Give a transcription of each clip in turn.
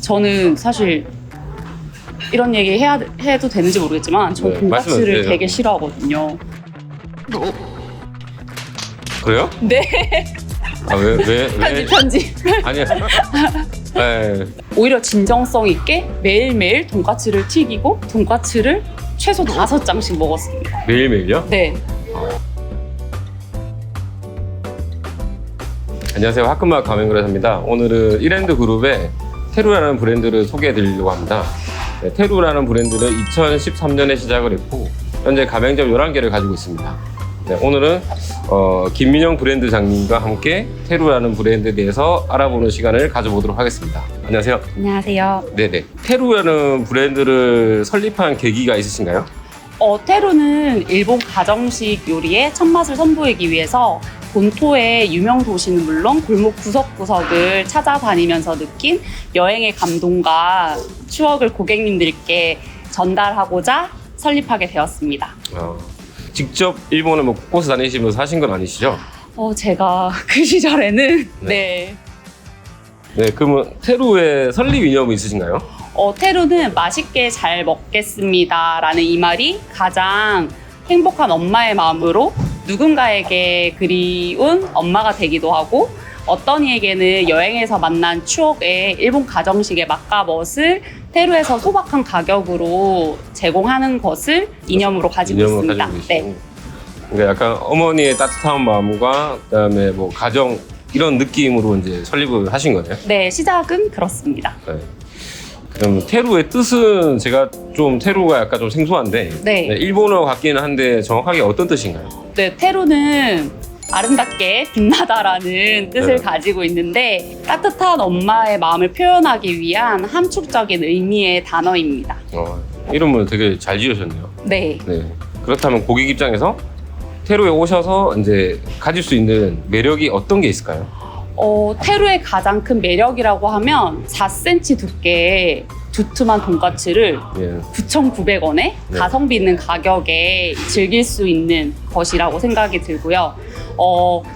저는 사실 이런 얘기 해도 되는지 모르겠지만 저 돈까스를 되게 싫어하거든요. 그래요? 네. 아, 왜? 편집. 아니야. 네. 오히려 진정성 있게 매일매일 돈까스를 튀기고 돈까스를 최소 5장씩 먹었습니다. 매일매일요? 네. 안녕하세요. 화끈맛 가맹그라사입니다. 오늘은 이랜드 그룹의 테루라는 브랜드를 소개해 드리려고 합니다. 네, 테루라는 브랜드는 2013년에 시작을 했고 현재 가맹점 11개를 가지고 있습니다. 네, 오늘은 김민영 브랜드장님과 함께 테루라는 브랜드에 대해서 알아보는 시간을 가져보도록 하겠습니다. 안녕하세요. 안녕하세요. 네네. 테루라는 브랜드를 설립한 계기가 있으신가요? 테루는 일본 가정식 요리의 첫맛을 선보이기 위해서 본토의 유명 도시는 물론 골목 구석구석을 찾아다니면서 느낀 여행의 감동과 추억을 고객님들께 전달하고자 설립하게 되었습니다. 직접 일본을 뭐 곳곳에 다니시면서 하신 건 아니시죠? 제가 그 시절에는 네. 그러면 테루의 설립 이념이 있으신가요? 테루는 맛있게 잘 먹겠습니다 라는 이 말이 가장 행복한 엄마의 마음으로 누군가에게 그리운 엄마가 되기도 하고 어떤 이에게는 여행에서 만난 추억의 일본 가정식의 맛과멋을 테루에서 소박한 가격으로 제공하는 것을 이념으로 가지고 있습니다. 네. 그러니까 약간 어머니의 따뜻한 마음과 그다음에 뭐 가정 이런 느낌으로 이제 설립을 하신 거네요. 네, 시작은 그렇습니다. 네. 그럼 테루의 뜻은 제가 좀 테루가 약간 좀 생소한데 네. 일본어 같기는 한데 정확하게 어떤 뜻인가요? 네, 테루는 아름답게 빛나다라는 뜻을 네. 가지고 있는데 따뜻한 엄마의 마음을 표현하기 위한 함축적인 의미의 단어입니다. 이름을 되게 잘 지으셨네요. 네. 네. 그렇다면 고객 입장에서 테루에 오셔서 이제 가질 수 있는 매력이 어떤 게 있을까요? 테루의 가장 큰 매력이라고 하면 4cm 두께의 두툼한 돈까스를 9,900원에 가성비 있는 가격에 즐길 수 있는 것이라고 생각이 들고요.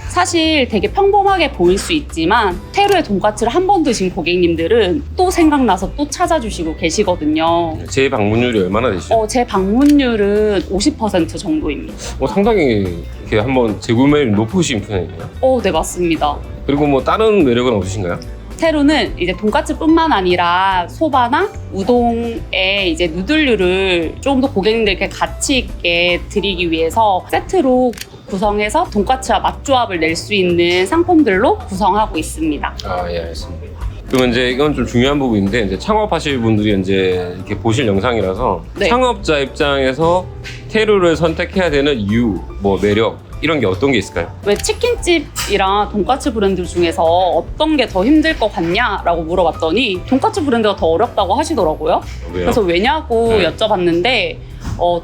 사실 되게 평범하게 보일 수 있지만 테루의 돈까스를 한 번 드신 고객님들은 또 생각나서 또 찾아주시고 계시거든요. 재방문율이 얼마나 되시죠? 제 방문율은 50% 정도입니다. 상당히 이렇게 한번 재구매율이 높으신 편이네요. 네, 맞습니다. 그리고 뭐 다른 매력은 없으신가요? 테루는 이제 돈까스뿐만 아니라 소바나 우동에 이제 누들류를 조금 더 고객님들께 가치 있게 드리기 위해서 세트로 구성해서 돈까스와 맛조합을 낼 수 있는 상품들로 구성하고 있습니다. 예, 알겠습니다. 그러면 이제 이건 좀 중요한 부분인데 이제 창업하실 분들이 이제 이렇게 보실 영상이라서 네. 창업자 입장에서 테루를 선택해야 되는 이유, 뭐 매력 이런 게 어떤 게 있을까요? 왜 치킨집이랑 돈까스 브랜드 중에서 어떤 게 더 힘들 것 같냐라고 물어봤더니 돈까스 브랜드가 더 어렵다고 하시더라고요. 왜요? 그래서 왜냐고 네. 여쭤봤는데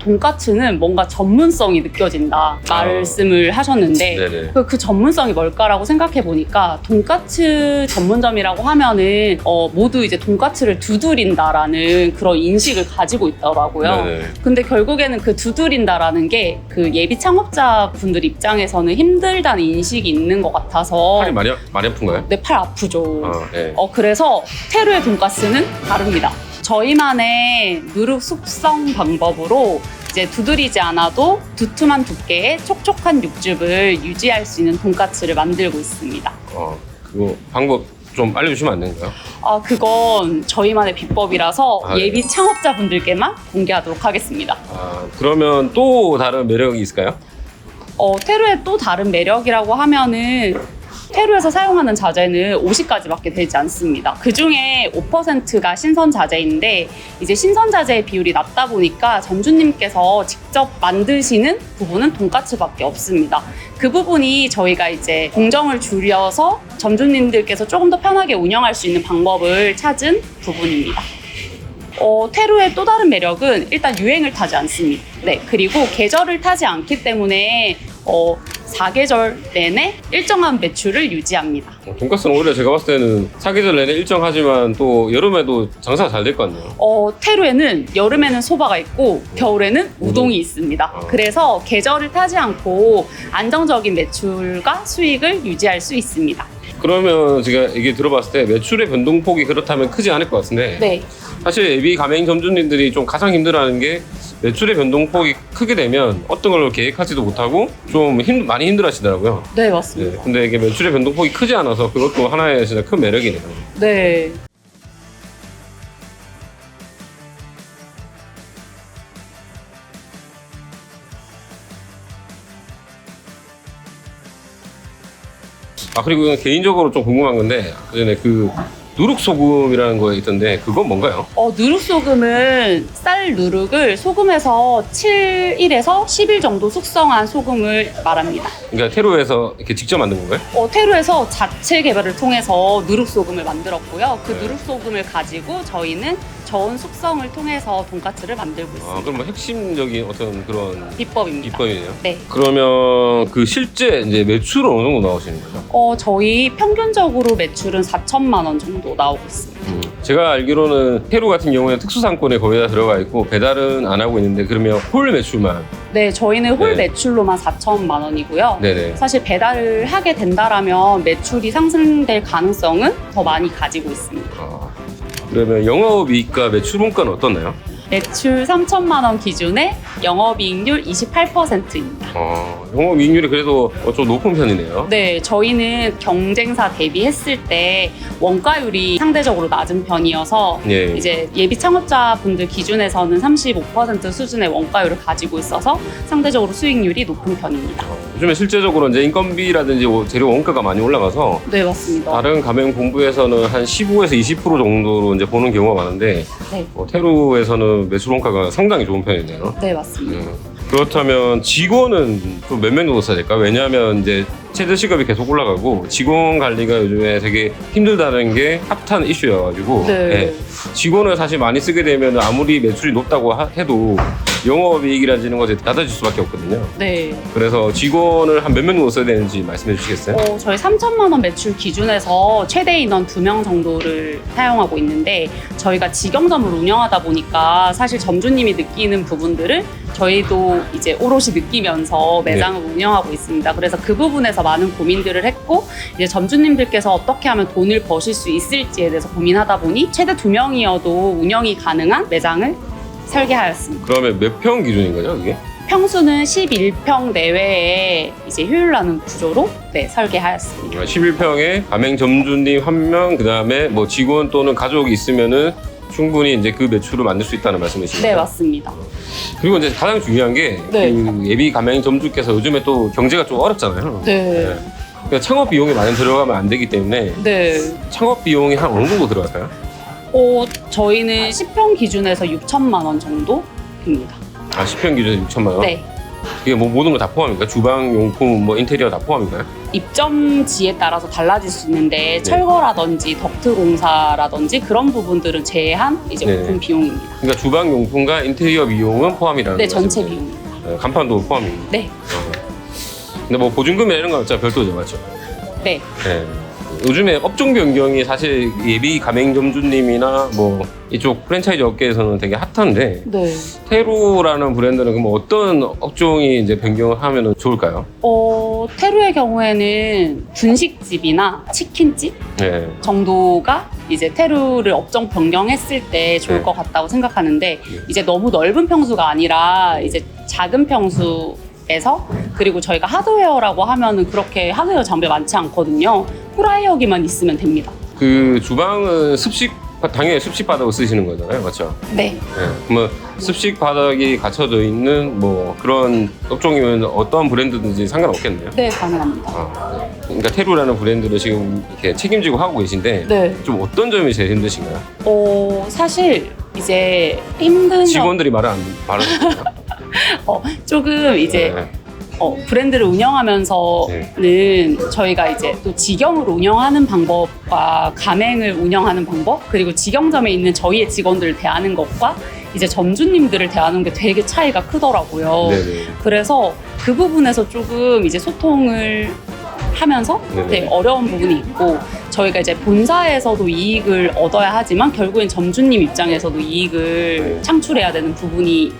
돈까스는 뭔가 전문성이 느껴진다 말씀을 하셨는데 네네. 그 전문성이 뭘까라고 생각해 보니까 돈까스 전문점이라고 하면은 모두 이제 돈까스를 두드린다라는 그런 인식을 가지고 있더라고요. 네네. 근데 결국에는 그 두드린다라는 게 그 예비 창업자분들 입장에서는 힘들다는 인식이 있는 것 같아서 팔이 많이 아픈가요? 내 팔 아프죠. 네. 그래서 테루의 돈까스는 다릅니다. 저희만의 누룩 숙성 방법으로 이제 두드리지 않아도 두툼한 두께의 촉촉한 육즙을 유지할 수 있는 돈까스를 만들고 있습니다. 그거 방법 좀 알려주시면 안 되는가요? 그건 저희만의 비법이라서 네. 예비 창업자분들께만 공개하도록 하겠습니다. 그러면 또 다른 매력이 있을까요? 테루의 또 다른 매력이라고 하면은 테루에서 사용하는 자재는 50가지밖에 되지 않습니다. 그 중에 5%가 신선 자재인데 이제 신선 자재의 비율이 낮다 보니까 점주님께서 직접 만드시는 부분은 돈까스밖에 없습니다. 그 부분이 저희가 이제 공정을 줄여서 점주님들께서 조금 더 편하게 운영할 수 있는 방법을 찾은 부분입니다. 테루의 또 다른 매력은 일단 유행을 타지 않습니다. 네, 그리고 계절을 타지 않기 때문에 4계절 내내 일정한 매출을 유지합니다. 돈가스는 오히려 제가 봤을 때는 사계절 내내 일정하지만 또 여름에도 장사가 잘 될 것 같네요. 테루에는 여름에는 소바가 있고 겨울에는 우동이 있습니다. 그래서 계절을 타지 않고 안정적인 매출과 수익을 유지할 수 있습니다. 그러면 제가 이게 들어봤을 때 매출의 변동폭이 그렇다면 크지 않을 것 같은데 네. 사실 예비 가맹점주님들이 좀 가장 힘들어하는 게 매출의 변동폭이 크게 되면 어떤 걸 계획하지도 못하고 좀 많이 힘들어하시더라고요. 네, 맞습니다. 네, 근데 이게 매출의 변동폭이 크지 않아서 그것도 하나의 진짜 큰 매력이네요. 네. 그리고 이건 개인적으로 좀 궁금한 건데 그전에 그 누룩소금이라는 거에 있던데 그건 뭔가요? 누룩소금은 쌀 누룩을 소금에서 7일에서 10일 정도 숙성한 소금을 말합니다. 그러니까 테루에서 이렇게 직접 만든 건가요? 테루에서 자체 개발을 통해서 누룩소금을 만들었고요. 그 누룩소금을 가지고 저희는 저온 숙성을 통해서 돈가스를 만들고 있습니다. 그럼 뭐 핵심적인 어떤 그런 비법입니다. 비법이네요. 네. 그러면 그 실제 이제 매출은 어느 정도 나오시는 거죠? 저희 평균적으로 매출은 4천만 원 정도 나오고 있습니다. 제가 알기로는 테루 같은 경우에는 특수상권에 거의 다 들어가 있고 배달은 안 하고 있는데 그러면 홀 매출만? 네, 저희는 홀 네. 매출로만 4천만 원이고요. 네네. 사실 배달을 하게 된다라면 매출이 상승될 가능성은 더 많이 가지고 있습니다. 그러면 영업이익과 매출원가는 어떻나요? 매출 3천만 원 기준에 영업이익률 28%입니다. 영업이익률이 그래도 좀 높은 편이네요. 네, 저희는 경쟁사 대비했을 때 원가율이 상대적으로 낮은 편이어서 예. 이제 예비 창업자분들 기준에서는 35% 수준의 원가율을 가지고 있어서 상대적으로 수익률이 높은 편입니다. 요즘에 실제적으로 이제 인건비라든지 재료 원가가 많이 올라가서 네, 맞습니다. 다른 가맹 본부에서는 한 15에서 20% 정도로 이제 보는 경우가 많은데 네, 테루에서는 매출 원가가 상당히 좋은 편이네요. 네, 맞습니다. 그렇다면 직원은 좀 몇 명 정도 써야 될까? 왜냐하면 이제 최저 시급이 계속 올라가고 직원 관리가 요즘에 되게 힘들다는 게 핫한 이슈여가지고 네. 직원을 사실 많이 쓰게 되면 아무리 매출이 높다고 해도 영업이익이라는 것이 낮아질 수밖에 없거든요. 네. 그래서 직원을 한 몇 명 정도 써야 되는지 말씀해 주시겠어요? 저희 3천만 원 매출 기준에서 최대 인원 2명 정도를 사용하고 있는데 저희가 직영점을 운영하다 보니까 사실 점주님이 느끼는 부분들을 저희도 이제 오롯이 느끼면서 매장을 운영하고 있습니다. 그래서 그 부분에서 많은 고민들을 했고 이제 점주님들께서 어떻게 하면 돈을 버실 수 있을지에 대해서 고민하다 보니 최대 2명이어도 운영이 가능한 매장을 설계하였습니다. 그러면 몇 평 기준인 거죠, 그게? 평수는 11평 내외에 이제 효율나는 구조로 설계하였습니다. 11평에 가맹 점주님 1명, 그 다음에 뭐 직원 또는 가족이 있으면은 충분히 이제 그 매출을 만들 수 있다는 말씀이시죠? 네, 맞습니다. 그리고 이제 가장 중요한 게 네. 그 예비 가맹 점주께서 요즘에 또 경제가 좀 어렵잖아요. 네. 그러니까 창업 비용이 많이 들어가면 안 되기 때문에 네. 창업 비용이 한 어느 정도 들어갈까요? 저희는 10평 기준에서 6천만 원 정도입니다. 10평 기준에 6천만 원? 네. 이게 뭐 모든 거 다 포함인가요? 주방 용품, 뭐 인테리어 다 포함인가요? 입점지에 따라서 달라질 수 있는데 철거라든지 덕트 공사라든지 그런 부분들은 제한 이제 네. 오픈 비용입니다. 그러니까 주방 용품과 인테리어 비용은 포함이라는 네, 말씀이죠? 전체 비용입니다. 네, 간판도 포함입니다. 네. 근데 뭐 보증금이나 이런 거 어차피 별도죠, 맞죠? 네. 네. 요즘에 업종 변경이 사실 예비 가맹점주님이나 뭐 이쪽 프랜차이즈 업계에서는 되게 핫한데 네. 테루라는 브랜드는 그럼 어떤 업종이 이제 변경을 하면 좋을까요? 테루의 경우에는 분식집이나 치킨집 네. 정도가 이제 테루를 업종 변경했을 때 좋을 네. 것 같다고 생각하는데 이제 너무 넓은 평수가 아니라 이제 작은 평수에서 그리고 저희가 하드웨어라고 하면은 그렇게 하드웨어 장비 많지 않거든요. 후라이어기만 있으면 됩니다. 그 주방은 당연히 습식 바닥을 쓰시는 거잖아요, 맞죠? 네. 네. 그러면 습식 바닥이 갖춰져 있는 뭐 그런 업종이면 어떤 브랜드든지 상관없겠네요. 네, 가능합니다. 그러니까 테루라는 브랜드를 지금 이렇게 책임지고 하고 계신데 네. 좀 어떤 점이 제일 힘드신가요? 사실 이제 힘든 점 직원들이 말을 안 듣나요? 조금 이제 네. 브랜드를 운영하면서는 저희가 이제 또 직영으로 운영하는 방법과 가맹을 운영하는 방법 그리고 직영점에 있는 저희의 직원들을 대하는 것과 이제 점주님들을 대하는 게 되게 차이가 크더라고요. 네네. 그래서 그 부분에서 조금 이제 소통을 하면서 네네. 되게 어려운 부분이 있고, 저희가 이제 본사에서도 이익을 얻어야 하지만 결국엔 점주님 입장에서도 이익을 창출해야 되는 부분이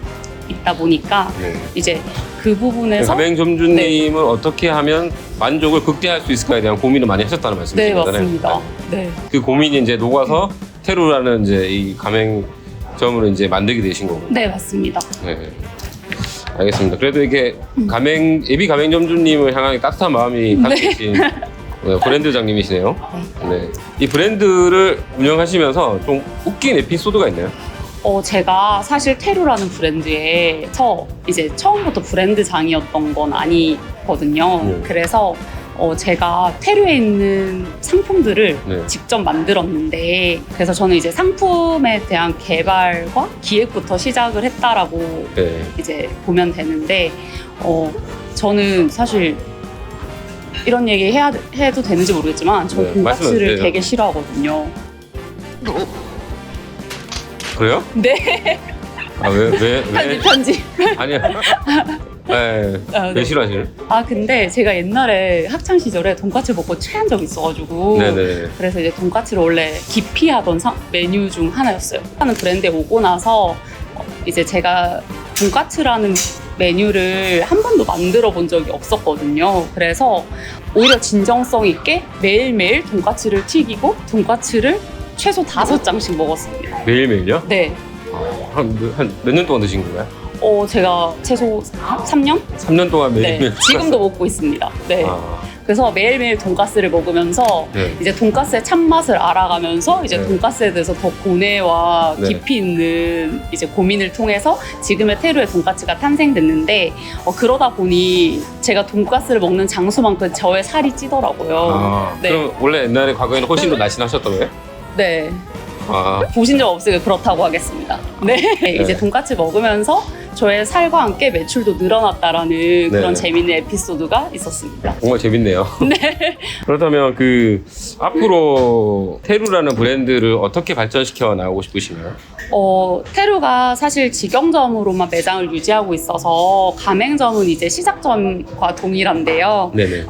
있다 보니까 네. 이제 그 부분에서 가맹점주님을 어떻게 하면 만족을 극대화할 수 있을까에 대한 고민을 많이 하셨다는 네, 말씀이시잖아요. 맞습니다. 네. 그 고민이 이제 녹아서 테루라는 이제 이 가맹점을 이제 만들게 되신 거고. 네, 맞습니다. 네. 알겠습니다. 그래도 이게 예비 가맹점주님을 향한 따뜻한 마음이 가지신 브랜드장님이시네요. 네. 이 브랜드를 운영하시면서 좀 웃긴 에피소드가 있나요? 제가 사실 테루라는 브랜드에서 이제 처음부터 브랜드장이었던 건 아니거든요. 그래서 제가 테루에 있는 상품들을 네. 직접 만들었는데, 그래서 저는 이제 상품에 대한 개발과 기획부터 시작을 했다라고 네. 이제 보면 되는데, 저는 사실 이런 얘기 해도 되는지 모르겠지만, 저 네, 돈가스를 말씀하세요. 되게 싫어하거든요. 그래요? 네. 아, 왜? 편집. 아니야. 네. 아, 왜 네. 싫어하시는? 근데 제가 옛날에 학창 시절에 돈까스 먹고 체한 적이 있어가지고, 네네. 그래서 이제 돈까스를 원래 기피하던 메뉴 중 하나였어요. 하는 브랜드에 오고 나서 이제 제가 돈까스라는 메뉴를 한 번도 만들어 본 적이 없었거든요. 그래서 오히려 진정성 있게 매일매일 돈까스를 튀기고 돈까스를 최소 5장씩 먹었습니다. 매일매일요? 네. 한 몇 년 동안 드신 건가요? 제가 최소 3년? 3년 동안 네. 매일매일. 지금도 먹고 있습니다. 네. 아, 그래서 매일매일 돈가스를 먹으면서 네. 이제 돈가스의 참맛을 알아가면서 이제 네. 돈가스에 대해서 더 고뇌와 네. 깊이 있는 이제 고민을 통해서 지금의 테루의 돈가스가 탄생됐는데, 그러다 보니 제가 돈가스를 먹는 장소만큼 저의 살이 찌더라고요. 아, 네. 그럼 원래 옛날에 과거에는 훨씬 더 날씬하셨던 거예요? 네. 아, 보신 적 없으니까 그렇다고 하겠습니다. 네. 이제 돈가스 먹으면서 저의 살과 함께 매출도 늘어났다라는 그런 재미있는 에피소드가 있었습니다. 정말 재밌네요. 네. 그렇다면 앞으로 테루라는 브랜드를 어떻게 발전시켜 나가고 싶으시나요? 테루가 사실 직영점으로만 매장을 유지하고 있어서 가맹점은 이제 시작점과 동일한데요. 네네.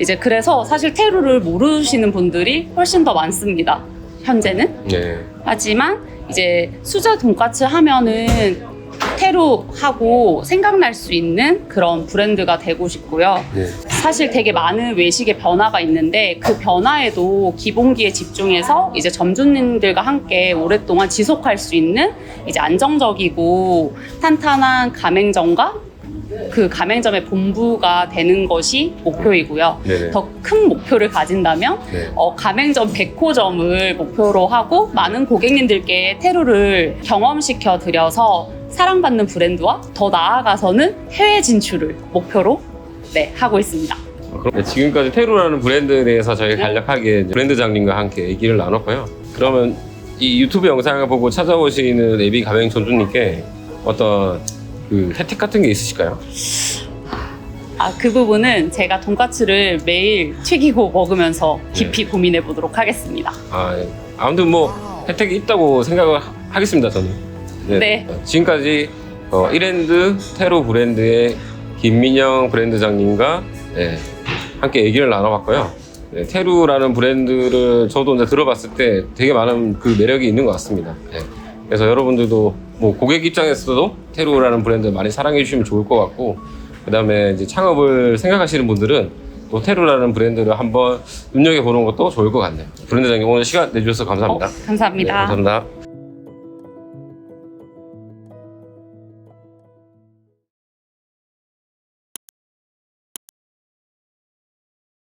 이제 그래서 사실 테루를 모르시는 분들이 훨씬 더 많습니다. 현재는. 네. 하지만 이제 수제 돈까스 하면은 테루하고 생각날 수 있는 그런 브랜드가 되고 싶고요. 네. 사실 되게 많은 외식의 변화가 있는데, 그 변화에도 기본기에 집중해서 이제 점주님들과 함께 오랫동안 지속할 수 있는 이제 안정적이고 탄탄한 가맹점과 그 가맹점의 본부가 되는 것이 목표이고요. 네네. 더 큰 목표를 가진다면 네. 가맹점 100호점을 목표로 하고 많은 고객님들께 테루를 경험시켜 드려서 사랑받는 브랜드와 더 나아가서는 해외 진출을 목표로 하고 있습니다. 네, 지금까지 테루라는 브랜드에 대해서 저희 간략하게 이제 브랜드장님과 함께 얘기를 나눴고요. 그러면 이 유튜브 영상을 보고 찾아오시는 예비 가맹 점주님께 어떤 혜택 같은 게 있으실까요? 그 부분은 제가 돈까스를 매일 튀기고 먹으면서 깊이 고민해 보도록 하겠습니다. 아무튼 혜택이 있다고 생각을 하겠습니다, 저는. 네. 지금까지 이랜드 테루 브랜드의 김민영 브랜드장님과 함께 얘기를 나눠봤고요. 테루라는 브랜드를 저도 이제 들어봤을 때 되게 많은 그 매력이 있는 것 같습니다. 그래서 여러분들도 고객 입장에서도 테루라는 브랜드 많이 사랑해 주시면 좋을 것 같고, 그 다음에 이제 창업을 생각하시는 분들은 또 테루라는 브랜드를 한번 눈여겨보는 것도 좋을 것 같네요. 브랜드장님 오늘 시간 내주셔서 감사합니다. 감사합니다. 네, 감사합니다.